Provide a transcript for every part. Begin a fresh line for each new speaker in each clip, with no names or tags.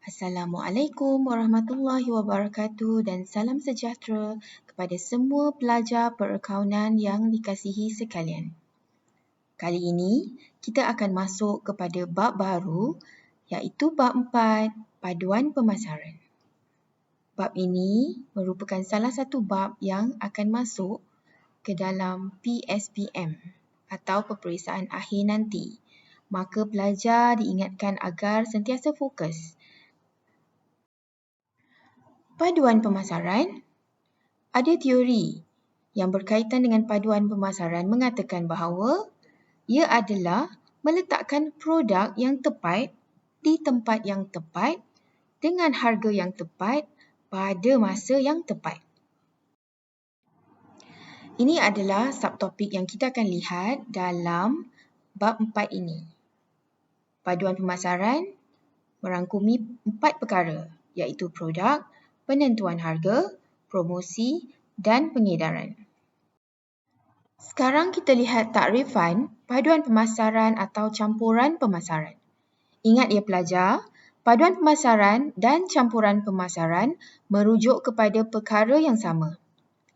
Assalamualaikum warahmatullahi wabarakatuh dan salam sejahtera kepada semua pelajar perakaunan yang dikasihi sekalian. Kali ini, kita akan masuk kepada bab baru iaitu bab 4, Paduan Pemasaran. Bab ini merupakan salah satu bab yang akan masuk ke dalam PSPM atau peperiksaan akhir nanti. Maka pelajar diingatkan agar sentiasa fokus. Paduan pemasaran. Ada teori yang berkaitan dengan paduan pemasaran mengatakan bahawa ia adalah meletakkan produk yang tepat di tempat yang tepat dengan harga yang tepat pada masa yang tepat. Ini adalah subtopik yang kita akan lihat dalam bab 4 ini. Paduan pemasaran merangkumi 4 perkara iaitu produk, penentuan harga, promosi dan pengedaran. Sekarang kita lihat takrifan paduan pemasaran atau campuran pemasaran. Ingat ya pelajar, paduan pemasaran dan campuran pemasaran merujuk kepada perkara yang sama.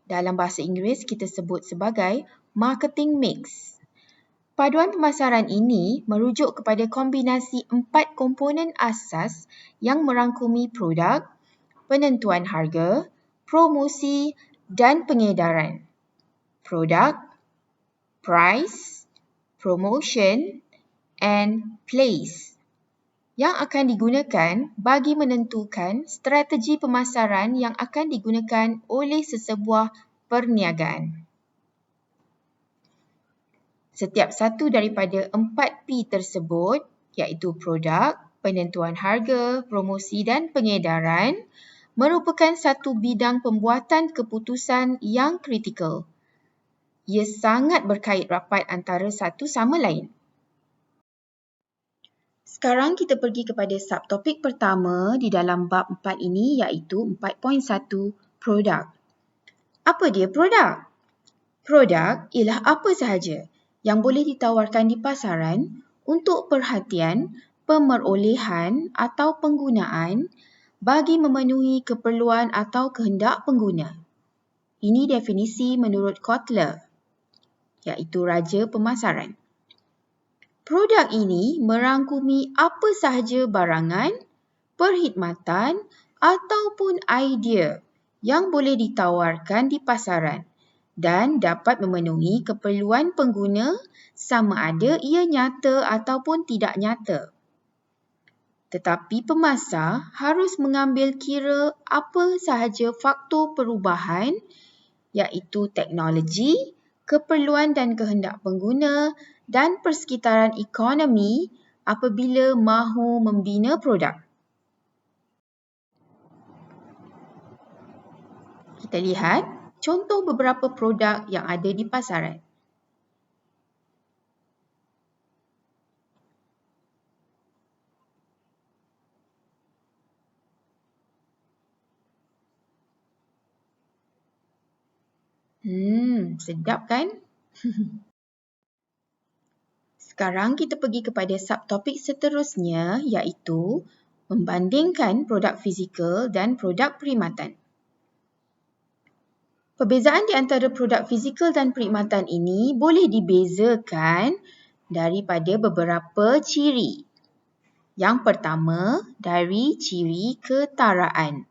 Dalam bahasa Inggeris kita sebut sebagai marketing mix. Paduan pemasaran ini merujuk kepada kombinasi 4 komponen asas yang merangkumi produk, penentuan harga, promosi dan pengedaran. Produk, price, promotion and place yang akan digunakan bagi menentukan strategi pemasaran yang akan digunakan oleh sesebuah perniagaan. Setiap satu daripada 4P tersebut iaitu produk, penentuan harga, promosi dan pengedaran merupakan satu bidang pembuatan keputusan yang kritikal. Ia sangat berkait rapat antara satu sama lain. Sekarang kita pergi kepada subtopik pertama di dalam bab 4 ini iaitu 4.1 produk. Apa dia produk? Produk ialah apa sahaja yang boleh ditawarkan di pasaran untuk perhatian, pemerolehan atau penggunaan bagi memenuhi keperluan atau kehendak pengguna. Ini definisi menurut Kotler, iaitu Raja Pemasaran. Produk ini merangkumi apa sahaja barangan, perkhidmatan ataupun idea yang boleh ditawarkan di pasaran dan dapat memenuhi keperluan pengguna sama ada ia nyata ataupun tidak nyata. Tetapi pemasar harus mengambil kira apa sahaja faktor perubahan iaitu teknologi, keperluan dan kehendak pengguna dan persekitaran ekonomi apabila mahu membina produk. Kita lihat contoh beberapa produk yang ada di pasaran. Sedap kan? Sekarang kita pergi kepada subtopik seterusnya iaitu membandingkan produk fizikal dan produk perkhidmatan. Perbezaan di antara produk fizikal dan perkhidmatan ini boleh dibezakan daripada beberapa ciri. Yang pertama, dari ciri ketaraan.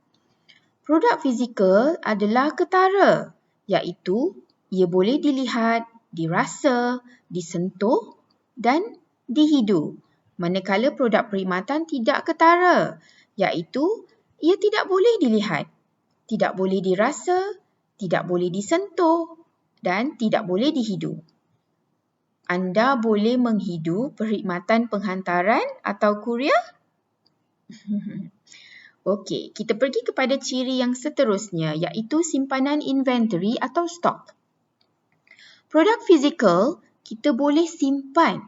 Produk fizikal adalah ketara, iaitu ia boleh dilihat, dirasa, disentuh dan dihidu. Manakala produk perkhidmatan tidak ketara, iaitu ia tidak boleh dilihat, tidak boleh dirasa, tidak boleh disentuh dan tidak boleh dihidu. Anda boleh menghidu perkhidmatan penghantaran atau kurier? Okey, kita pergi kepada ciri yang seterusnya iaitu simpanan inventory atau stok. Produk fizikal kita boleh simpan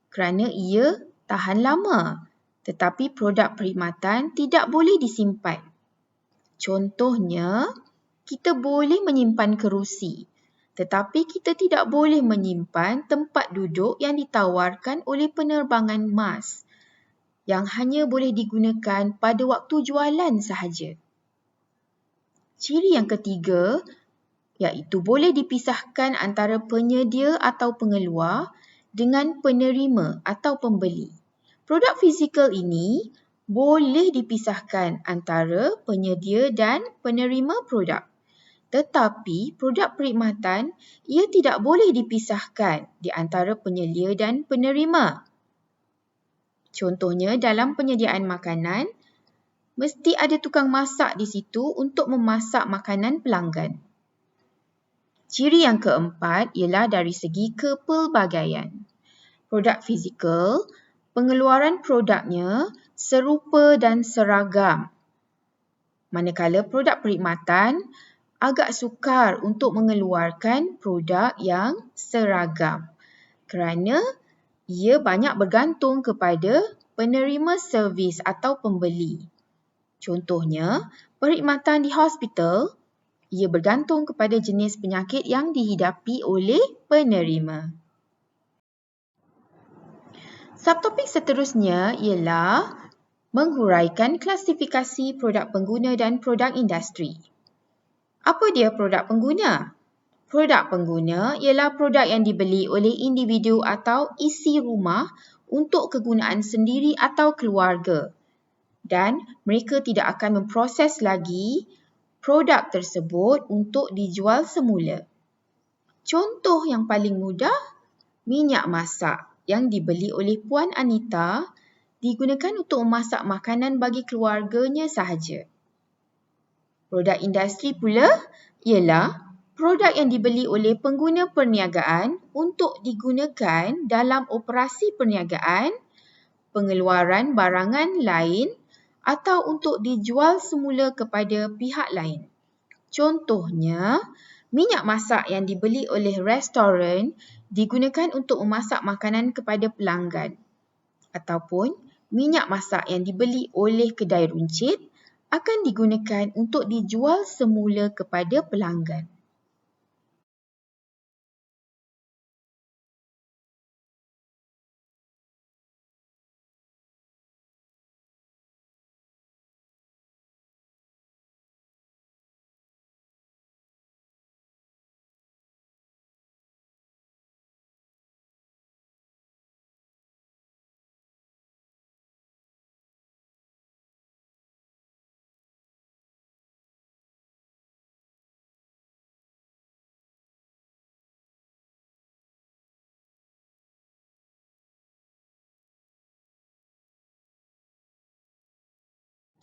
kerana ia tahan lama. Tetapi produk perkhidmatan tidak boleh disimpan. Contohnya, kita boleh menyimpan kerusi. Tetapi kita tidak boleh menyimpan tempat duduk yang ditawarkan oleh penerbangan mas. yang hanya boleh digunakan pada waktu jualan sahaja. Ciri yang ketiga iaitu boleh dipisahkan antara penyedia atau pengeluar dengan penerima atau pembeli. Produk fizikal ini boleh dipisahkan antara penyedia dan penerima produk. Tetapi produk perkhidmatan ia tidak boleh dipisahkan di antara penyedia dan penerima. Contohnya dalam penyediaan makanan, mesti ada tukang masak di situ untuk memasak makanan pelanggan. Ciri yang keempat ialah dari segi kepelbagaian. Produk fizikal, pengeluaran produknya serupa dan seragam. Manakala produk perkhidmatan agak sukar untuk mengeluarkan produk yang seragam kerana ia banyak bergantung kepada penerima servis atau pembeli. Contohnya, perkhidmatan di hospital, ia bergantung kepada jenis penyakit yang dihidapi oleh penerima. Subtopik seterusnya ialah menghuraikan klasifikasi produk pengguna dan produk industri. Apa dia produk pengguna? Produk pengguna ialah produk yang dibeli oleh individu atau isi rumah untuk kegunaan sendiri atau keluarga dan mereka tidak akan memproses lagi produk tersebut untuk dijual semula. Contoh yang paling mudah, minyak masak yang dibeli oleh Puan Anita digunakan untuk memasak makanan bagi keluarganya sahaja. Produk industri pula ialah produk yang dibeli oleh pengguna perniagaan untuk digunakan dalam operasi perniagaan, pengeluaran barangan lain atau untuk dijual semula kepada pihak lain. Contohnya, minyak masak yang dibeli oleh restoran digunakan untuk memasak makanan kepada pelanggan. Ataupun minyak masak yang dibeli oleh kedai runcit akan digunakan untuk dijual semula kepada pelanggan.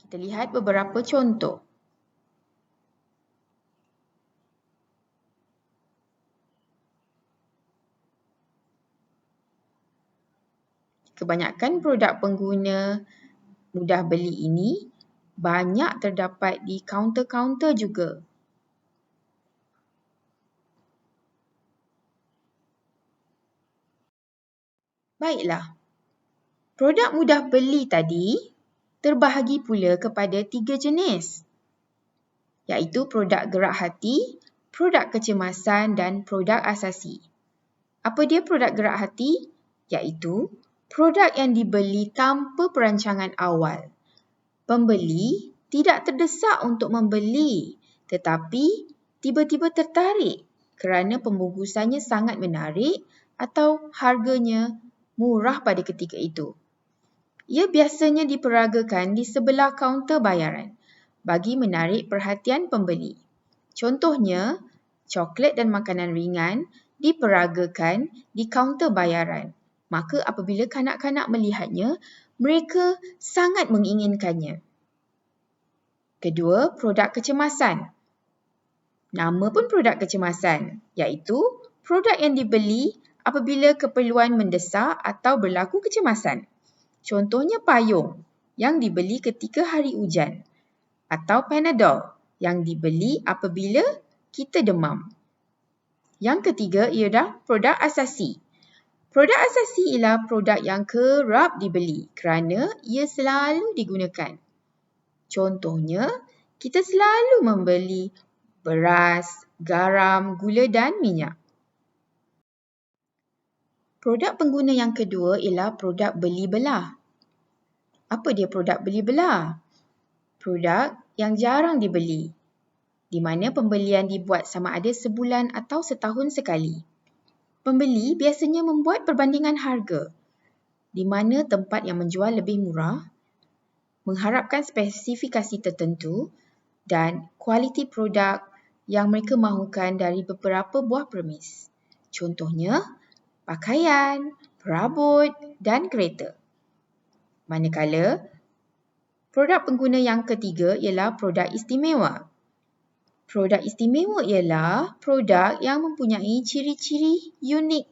Kita lihat beberapa contoh. Kebanyakan produk pengguna mudah beli ini banyak terdapat di kaunter-kaunter juga. Baiklah, produk mudah beli tadi terbahagi pula kepada 3 jenis, iaitu produk gerak hati, produk kecemasan dan produk asasi. Apa dia produk gerak hati? Iaitu produk yang dibeli tanpa perancangan awal. Pembeli tidak terdesak untuk membeli, tetapi tiba-tiba tertarik kerana pembungkusannya sangat menarik atau harganya murah pada ketika itu. Ia biasanya diperagakan di sebelah kaunter bayaran bagi menarik perhatian pembeli. Contohnya, coklat dan makanan ringan diperagakan di kaunter bayaran. Maka apabila kanak-kanak melihatnya, mereka sangat menginginkannya. Kedua, produk kecemasan. Nama pun produk kecemasan, iaitu produk yang dibeli apabila keperluan mendesak atau berlaku kecemasan. Contohnya payung yang dibeli ketika hari hujan atau Panadol yang dibeli apabila kita demam. Yang ketiga ialah produk asasi. Produk asasi ialah produk yang kerap dibeli kerana ia selalu digunakan. Contohnya, kita selalu membeli beras, garam, gula dan minyak. Produk pengguna yang kedua ialah produk beli belah. Apa dia produk beli belah? Produk yang jarang dibeli, di mana pembelian dibuat sama ada sebulan atau setahun sekali. Pembeli biasanya membuat perbandingan harga, di mana tempat yang menjual lebih murah, mengharapkan spesifikasi tertentu dan kualiti produk yang mereka mahukan dari beberapa buah premis. Contohnya, pakaian, perabot dan kereta. Manakala, produk pengguna yang ketiga ialah produk istimewa. Produk istimewa ialah produk yang mempunyai ciri-ciri unik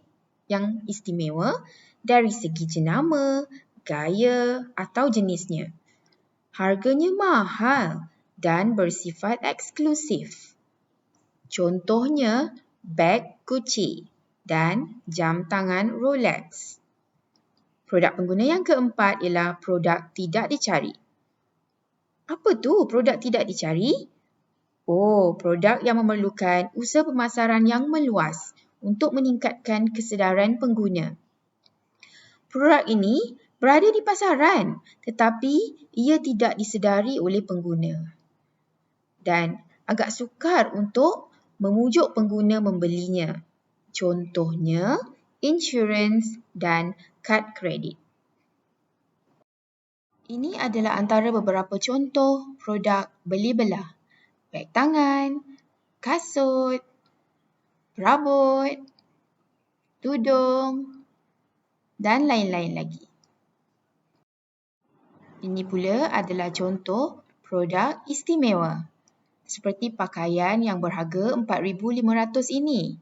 yang istimewa dari segi jenama, gaya atau jenisnya. Harganya mahal dan bersifat eksklusif. Contohnya, beg Gucci dan jam tangan Rolex. Produk pengguna yang keempat ialah produk tidak dicari. Apa tu produk tidak dicari? Produk yang memerlukan usaha pemasaran yang meluas untuk meningkatkan kesedaran pengguna. Produk ini berada di pasaran tetapi ia tidak disedari oleh pengguna dan agak sukar untuk memujuk pengguna membelinya. Contohnya, insurans dan kad kredit. Ini adalah antara beberapa contoh produk beli belah. Beg tangan, kasut, perabot, tudung dan lain-lain lagi. Ini pula adalah contoh produk istimewa seperti pakaian yang berharga RM4,500 ini.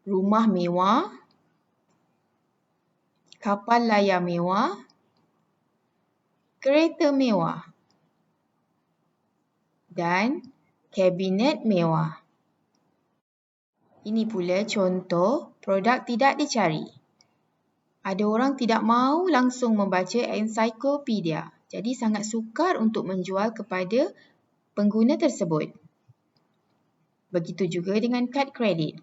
Rumah mewah, kapal layar mewah, kereta mewah dan kabinet mewah. Ini pula contoh produk tidak dicari. Ada orang tidak mahu langsung membaca ensiklopedia, jadi sangat sukar untuk menjual kepada pengguna tersebut. Begitu juga dengan kad kredit.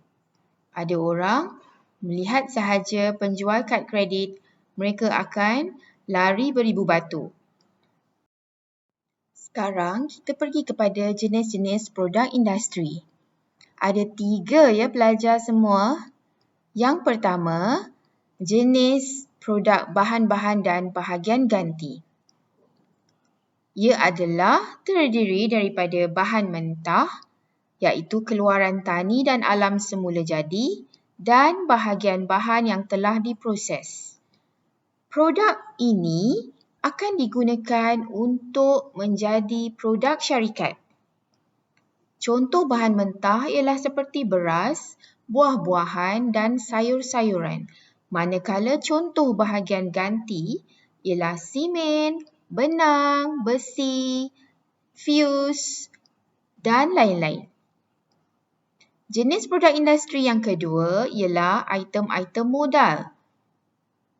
Ada orang melihat sahaja penjual kad kredit, mereka akan lari beribu batu. Sekarang kita pergi kepada jenis-jenis produk industri. Ada 3 ya pelajar semua. Yang pertama, jenis produk bahan-bahan dan bahagian ganti. Ia adalah terdiri daripada bahan mentah, iaitu keluaran tani dan alam semula jadi, dan bahagian bahan yang telah diproses. Produk ini akan digunakan untuk menjadi produk syarikat. Contoh bahan mentah ialah seperti beras, buah-buahan dan sayur-sayuran. Manakala contoh bahagian ganti ialah simen, benang, besi, fuse dan lain-lain. Jenis produk industri yang kedua ialah item-item modal.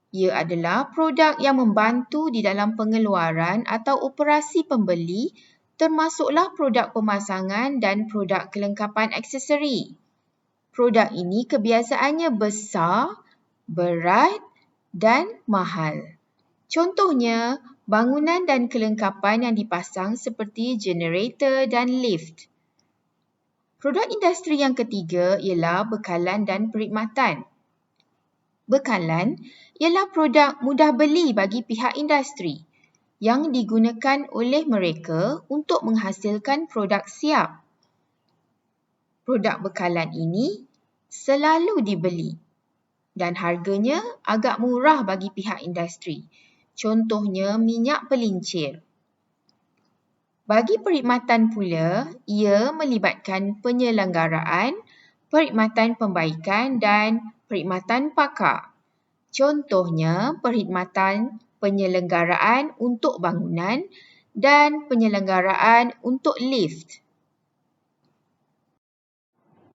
Ia adalah produk yang membantu di dalam pengeluaran atau operasi pembeli, termasuklah produk pemasangan dan produk kelengkapan aksesori. Produk ini kebiasaannya besar, berat dan mahal. Contohnya, bangunan dan kelengkapan yang dipasang seperti generator dan lift. Produk industri yang ketiga ialah bekalan dan perkhidmatan. Bekalan ialah produk mudah beli bagi pihak industri yang digunakan oleh mereka untuk menghasilkan produk siap. Produk bekalan ini selalu dibeli dan harganya agak murah bagi pihak industri. Contohnya minyak pelincir. Bagi perkhidmatan pula, ia melibatkan penyelenggaraan, perkhidmatan pembaikan dan perkhidmatan pakar. Contohnya perkhidmatan penyelenggaraan untuk bangunan dan penyelenggaraan untuk lift.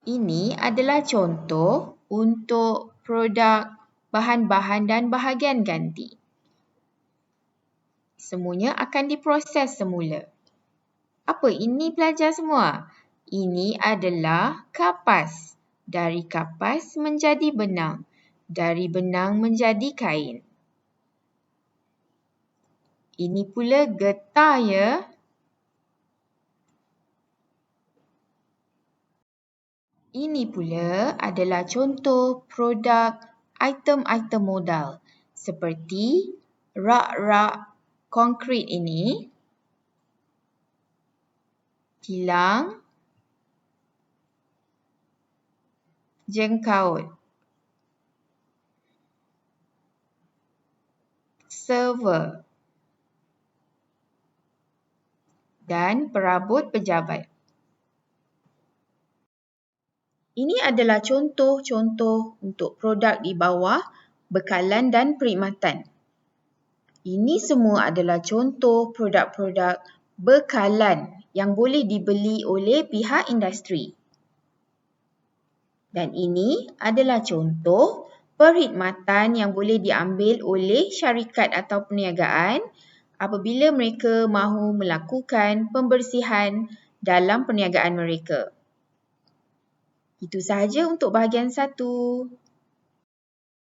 Ini adalah contoh untuk produk bahan-bahan dan bahagian ganti. Semuanya akan diproses semula. Apa ini pelajar semua? Ini adalah kapas. Dari kapas menjadi benang. Dari benang menjadi kain. Ini pula getah ya. Ini pula adalah contoh produk item-item modal seperti rak-rak konkrit ini, tilang, jengkaut, server dan perabot pejabat. Ini adalah contoh-contoh untuk produk di bawah bekalan dan perkhidmatan. Ini semua adalah contoh produk-produk bekalan yang boleh dibeli oleh pihak industri. Dan ini adalah contoh perkhidmatan yang boleh diambil oleh syarikat atau perniagaan apabila mereka mahu melakukan pembersihan dalam perniagaan mereka. Itu sahaja untuk bahagian 1.